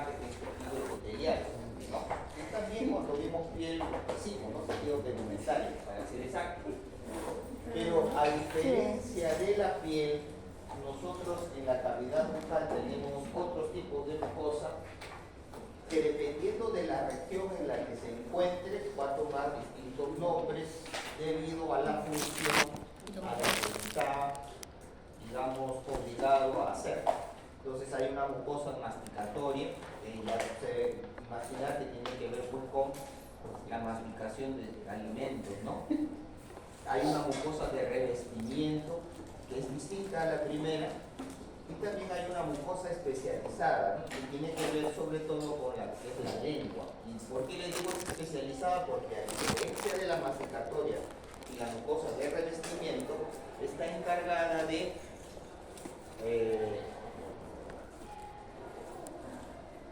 parte que es tejido epitelial, ¿no? Y también cuando vimos piel, decimos, ¿no? Tejido tegumentario, para ser exacto. Pero a diferencia de la piel, nosotros en la cavidad bucal tenemos otros tipos de mucosa que dependiendo de la región en la que se encuentre va a tomar distintos nombres debido a la función a la que está, digamos, obligado a hacer. Entonces hay una mucosa masticatoria, ya se imaginar que tiene que ver pues, con la masticación de alimentos, ¿no? Hay una mucosa de revestimiento que es distinta a la primera. Y también hay una mucosa especializada, ¿no? Que tiene que ver sobre todo con la que es la lengua. ¿Y por qué le digo especializada? Porque a diferencia de la masticatoria y la mucosa de revestimiento, está encargada de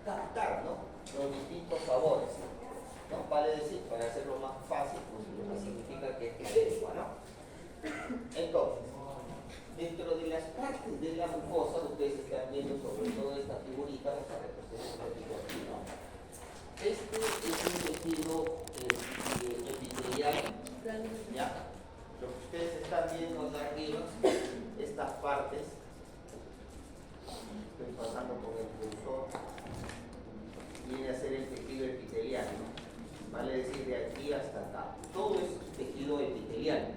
captar, ¿no? Los distintos sabores, ¿no? Vale decir, para hacerlo más fácil, pues lo que significa que es la lengua, ¿no? Entonces, dentro de las partes de la mucosa, ustedes están viendo sobre todo esta figurita, vamos a representar un poquito aquí, ¿no? Este es un tejido epitelial, ¿ya? Lo que ustedes están viendo acá arriba, estas partes, estoy pasando con el cursor, viene a ser el tejido epitelial, ¿no? Vale decir de aquí hasta acá. Todo es tejido epitelial.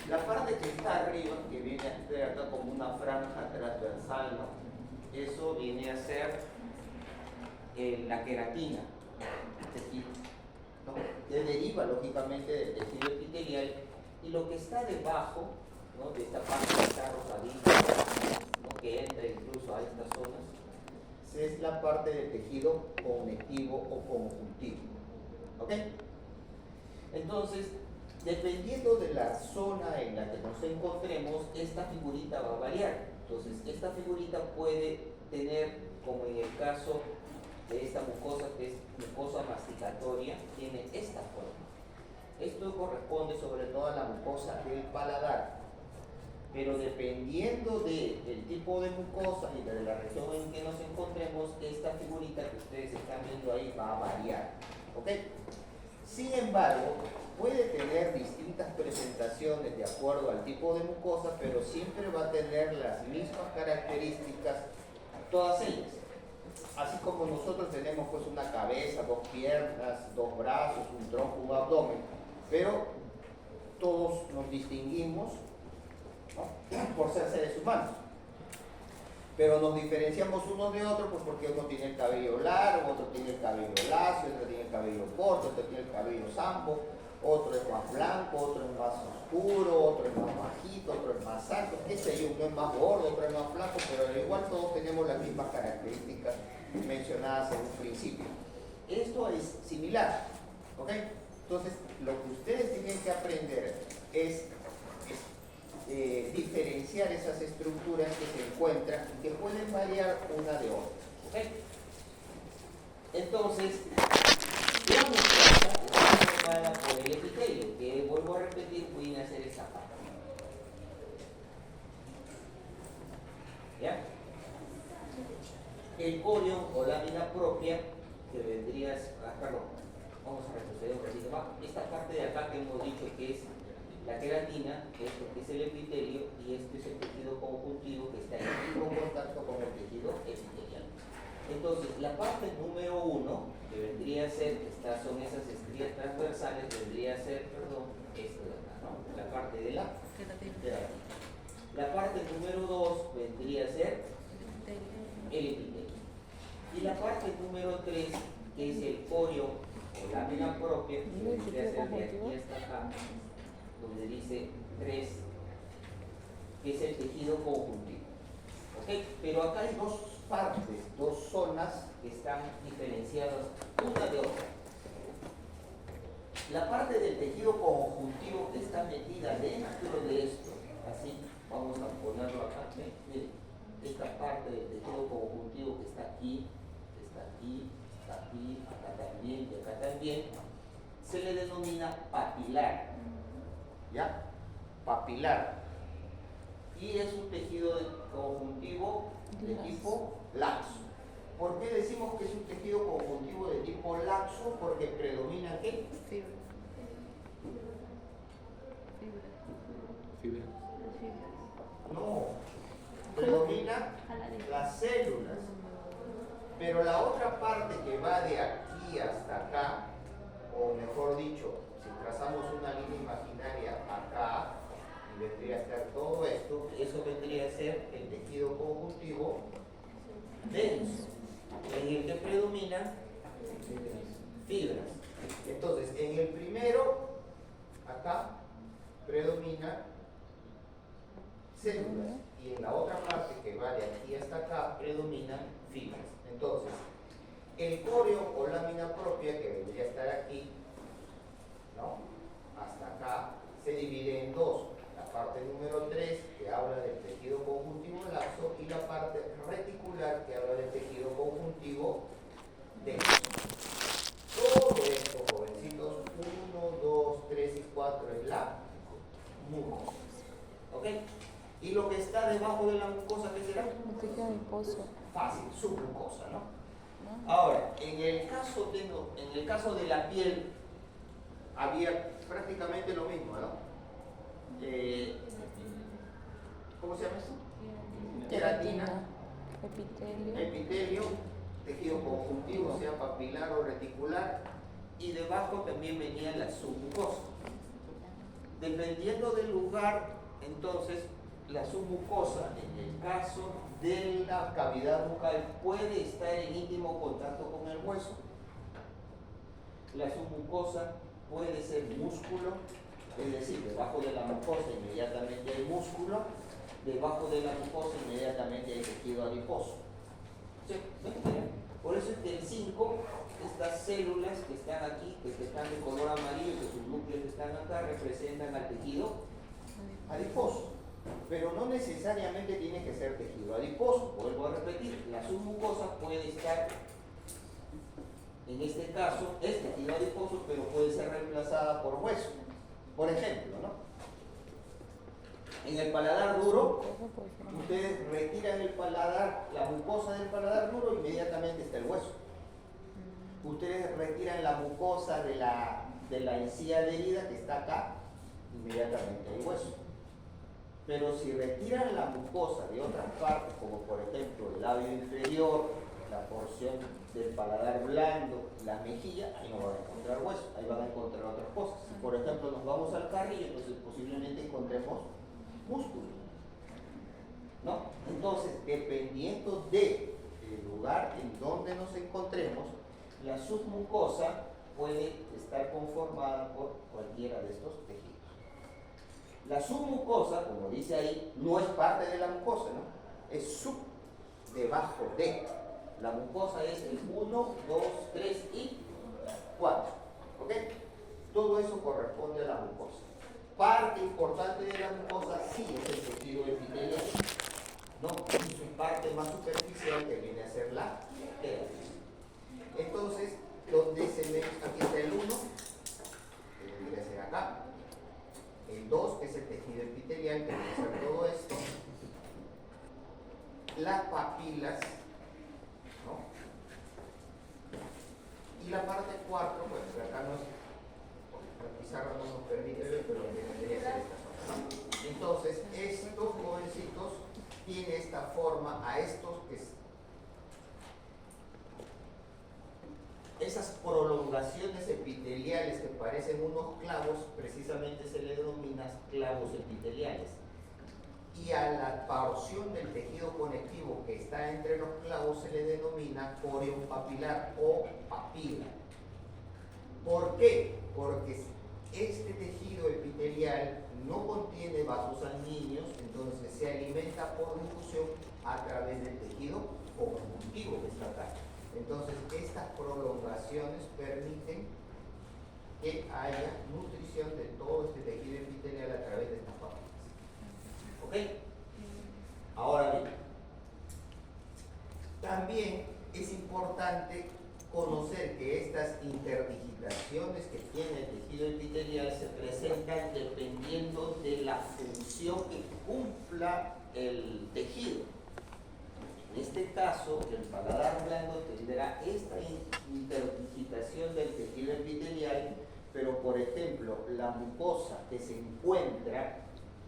La parte que está arriba, que viene a ser acá como una franja transversal, ¿no? Eso viene a ser la queratina, tejido, ¿no? Que deriva lógicamente del tejido epitelial, y lo que está debajo, ¿no? De esta parte que está rosadita, ¿no? Que entra incluso a estas zonas, es la parte del tejido conectivo o conjuntivo. ¿Ok? Entonces, dependiendo de la zona en la que nos encontremos, esta figurita va a variar. Entonces, esta figurita puede tener, como en el caso de esta mucosa, que es mucosa masticatoria, tiene esta forma. Esto corresponde sobre todo a la mucosa del paladar. Pero dependiendo del tipo de mucosa y de la región en que nos encontremos, esta figurita que ustedes están viendo ahí va a variar. ¿Ok? Sin embargo, puede tener distintas presentaciones de acuerdo al tipo de mucosa, pero siempre va a tener las mismas características, todas ellas. Así como nosotros tenemos pues una cabeza, dos piernas, dos brazos, un tronco, un abdomen, pero todos nos distinguimos, ¿no? Por ser seres humanos. Pero nos diferenciamos unos de otros pues porque uno tiene el cabello largo, otro tiene el cabello lacio, otro tiene el cabello corto, otro tiene el cabello sambo, otro es más blanco, otro es más oscuro, otro es más bajito, otro es más alto, qué sé yo, uno es más gordo, otro es más flaco, pero igual todos tenemos las mismas características mencionadas en un principio. Esto es similar, ¿ok? Entonces, lo que ustedes tienen que aprender es diferenciar esas estructuras que se encuentran y que pueden variar una de otra. ¿Okay? Entonces, la mucosa está formada por el epitelio, que vuelvo a repetir, voy a hacer esta parte. ¿Ya? El corion o lámina propia, que vendría, perdón, vamos a retroceder un ratito más. Esta parte de acá que hemos dicho que es la queratina, esto que es el epitelio, y este es el tejido conjuntivo que está en contacto con el tejido epitelial. Entonces, la parte número 1, que vendría a ser, estas son esas estrías transversales, vendría a ser, perdón, esto de acá, ¿no? La parte de la queratina. La parte número 2 vendría a ser el epitelio. Y la parte número 3, que es el corio o lámina propia, que vendría a ser de aquí hasta acá, donde dice 3, que es el tejido conjuntivo. ¿Ok? Pero acá hay dos partes, dos zonas que están diferenciadas una de otra. La parte del tejido conjuntivo que está metida dentro de esto, así, vamos a ponerlo acá, miren, esta parte del tejido conjuntivo que está aquí, acá también y acá también, se le denomina papilar. ¿Ya? Papilar. Y es un tejido conjuntivo de tipo laxo. ¿Por qué decimos decimos que es un tejido conjuntivo de tipo laxo porque predomina ¿qué? Fibra. Fibra. No, predomina las células. Pero la otra parte que va de aquí hasta acá, o mejor dicho, si trazamos una línea imaginaria acá, y vendría a estar todo esto, eso vendría a ser el tejido conjuntivo denso, en el que predominan fibras. Entonces, en el primero, acá, predomina células, y en la otra parte que va de aquí hasta acá, predominan fibras. Entonces, el coreo o lámina propia, que vendría a estar aquí, ¿no? Hasta acá, se divide en dos. La parte número 3, que habla del tejido conjuntivo laxo, y la parte reticular, que habla del tejido conjuntivo denso. Todo esto, jovencitos, 1, 2, 3 y 4 es la mucosa. ¿Ok? Y lo que está debajo de la mucosa, ¿qué será? Un tejido adiposo. Fácil, submucosa, ¿no? Ahora, en el caso de la piel, había prácticamente lo mismo, ¿no? ¿Cómo se llama esto? Queratina, epitelio, tejido conjuntivo, sea papilar o reticular, y debajo también venía la submucosa. Dependiendo del lugar, entonces, la submucosa, en el caso de la cavidad bucal, puede estar en íntimo contacto con el hueso. La submucosa puede ser músculo, es decir, debajo de la mucosa inmediatamente hay músculo, debajo de la mucosa inmediatamente hay tejido adiposo. ¿Sí? Por eso es que el 5, estas células que están aquí, que están de color amarillo, que sus núcleos están acá, representan al tejido adiposo. Pero no necesariamente tiene que ser tejido adiposo. Vuelvo a repetir, la submucosa puede estar, en este caso, es tejido adiposo, pero puede ser reemplazada por hueso. Por ejemplo, ¿no? En el paladar duro, ustedes retiran el paladar, la mucosa del paladar duro, inmediatamente está el hueso. Ustedes retiran la mucosa de la encía adherida que está acá, inmediatamente hay hueso. Pero si retiran la mucosa de otras partes, como por ejemplo el labio inferior, la porción del paladar blando, la mejilla, ahí no van a encontrar hueso, ahí van a encontrar otras cosas. Si por ejemplo nos vamos al carrillo, entonces posiblemente encontremos músculo, ¿no? Entonces, dependiendo del lugar en donde nos encontremos, la submucosa puede estar conformada por cualquiera de estos tejidos. La submucosa, como dice ahí, no es parte de la mucosa, ¿no? Es sub, debajo de. La mucosa es el 1, 2, 3 y 4. ¿Ok? Todo eso corresponde a la mucosa. Parte importante de la mucosa sí es el tejido epitelial, ¿no? Y su parte más superficial que viene a ser la queratina. Entonces, donde se ve, aquí está el 1, que debería ser acá. El 2 es el tejido epitelial, que viene a ser todo esto. Las papilas, ¿no? Y la parte 4, pues acá no es, la pizarra no nos permite ver, pero debería ser esta forma, ¿no? Entonces, estos jovencitos tienen esta forma, a estos que esas prolongaciones epiteliales que parecen unos clavos, precisamente se le denomina clavos epiteliales. Y a la porción del tejido conectivo que está entre los clavos se le denomina coreo papilar o papila. ¿Por qué? Porque este tejido epitelial no contiene vasos sanguíneos, entonces se alimenta por difusión a través del tejido conjuntivo que está acá. Entonces, estas prolongaciones permiten que haya nutrición de todo este tejido epitelial a través de estas papilas. ¿Ok? Ahora bien, también es importante conocer que estas interdigitaciones que tiene el tejido epitelial se presentan dependiendo de la función que cumpla el tejido. En este caso, el paladar blando tendrá esta interdigitación del tejido epitelial, pero por ejemplo, la mucosa que se encuentra,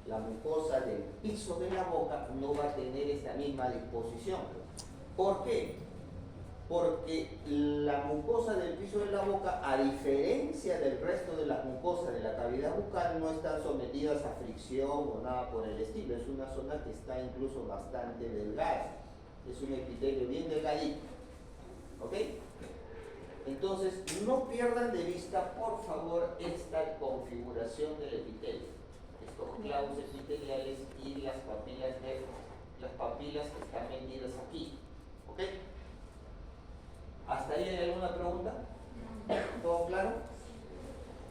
la mucosa del piso de la boca, no va a tener esta misma disposición. ¿Por qué? Porque la mucosa del piso de la boca, a diferencia del resto de las mucosas de la cavidad bucal, no están sometidas a fricción o nada por el estilo. Es una zona que está incluso bastante delgada. Es un epitelio bien delgadito. ¿Ok? Entonces, no pierdan de vista, por favor, esta configuración del epitelio. Estos clavos epiteliales y las papilas que están metidas aquí. ¿Ok? ¿Hasta ahí hay alguna pregunta? ¿Todo claro?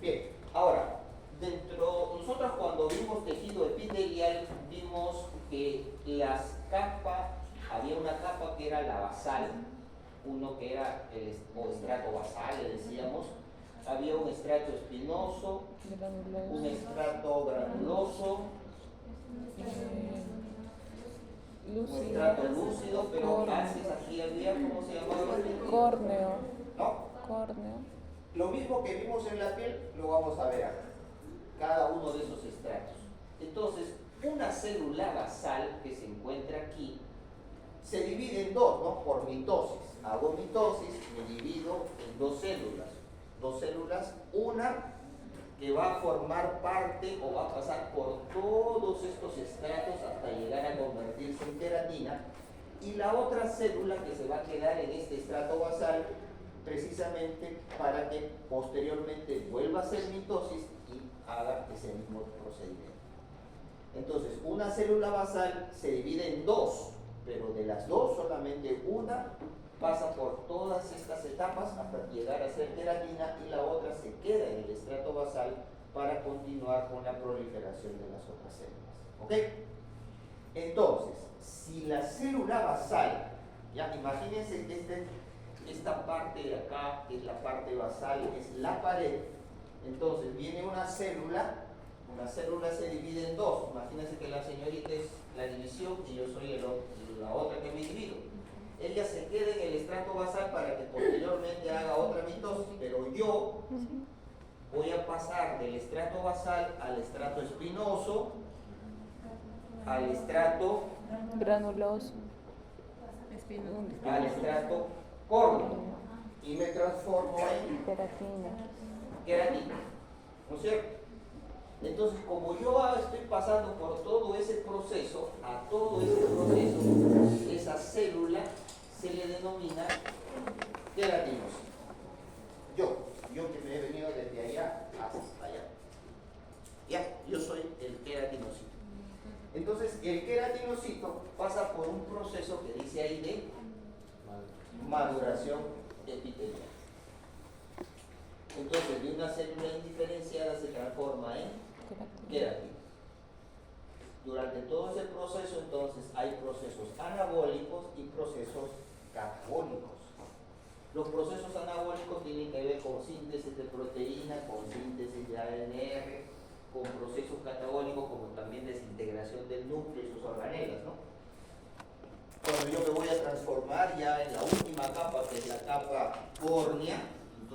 Bien, ahora, nosotros cuando vimos tejido epitelial, vimos que las capas, había una capa que era la basal, uno que era el estrato basal, le decíamos, había un estrato espinoso, un estrato granuloso, un estrato lúcido, pero antes aquí había, ¿cómo se llamaba? Córneo. ¿No? Córneo. Lo mismo que vimos en la piel, lo vamos a ver acá. Cada uno de esos estratos. Entonces, una célula basal que se encuentra aquí se divide en dos, ¿no? Por mitosis. Hago mitosis, me divido en dos células. Dos células, una que va a formar parte o va a pasar por todos estos estratos hasta llegar a convertirse en queratina, y la otra célula que se va a quedar en este estrato basal precisamente para que posteriormente vuelva a hacer mitosis y haga ese mismo procedimiento. Entonces, una célula basal se divide en dos, pero de las dos solamente una pasa por todas estas etapas hasta llegar a ser queratina, y la otra se queda en el estrato basal para continuar con la proliferación de las otras células. ¿Ok? Entonces, si la célula basal, ya imagínense que esta parte de acá, que es la parte basal, es la pared. Entonces viene una célula se divide en dos. Imagínense que la señorita es la división y yo soy la otra que me divido. Ella se queda en el estrato basal para que posteriormente haga otra mitosis, pero yo voy a pasar del estrato basal al estrato espinoso, al estrato Granuloso. al estrato córneo, y me transformo en queratina, ¿no es cierto? Entonces, como yo estoy pasando por todo ese proceso, esa célula se le denomina queratinocito. Yo que me he venido desde allá hasta allá. Ya, yo soy el queratinocito. Entonces, el queratinocito pasa por un proceso que dice ahí de maduración epitelial. Entonces, de una célula indiferenciada se transforma en queratina. Durante todo ese proceso, entonces, hay procesos anabólicos y procesos catabólicos. Los procesos anabólicos tienen que ver con síntesis de proteína, con síntesis de ADNR, con procesos catabólicos como también desintegración del núcleo y sus organelas, ¿no? Cuando yo me voy a transformar ya en la última capa, que es la capa córnea,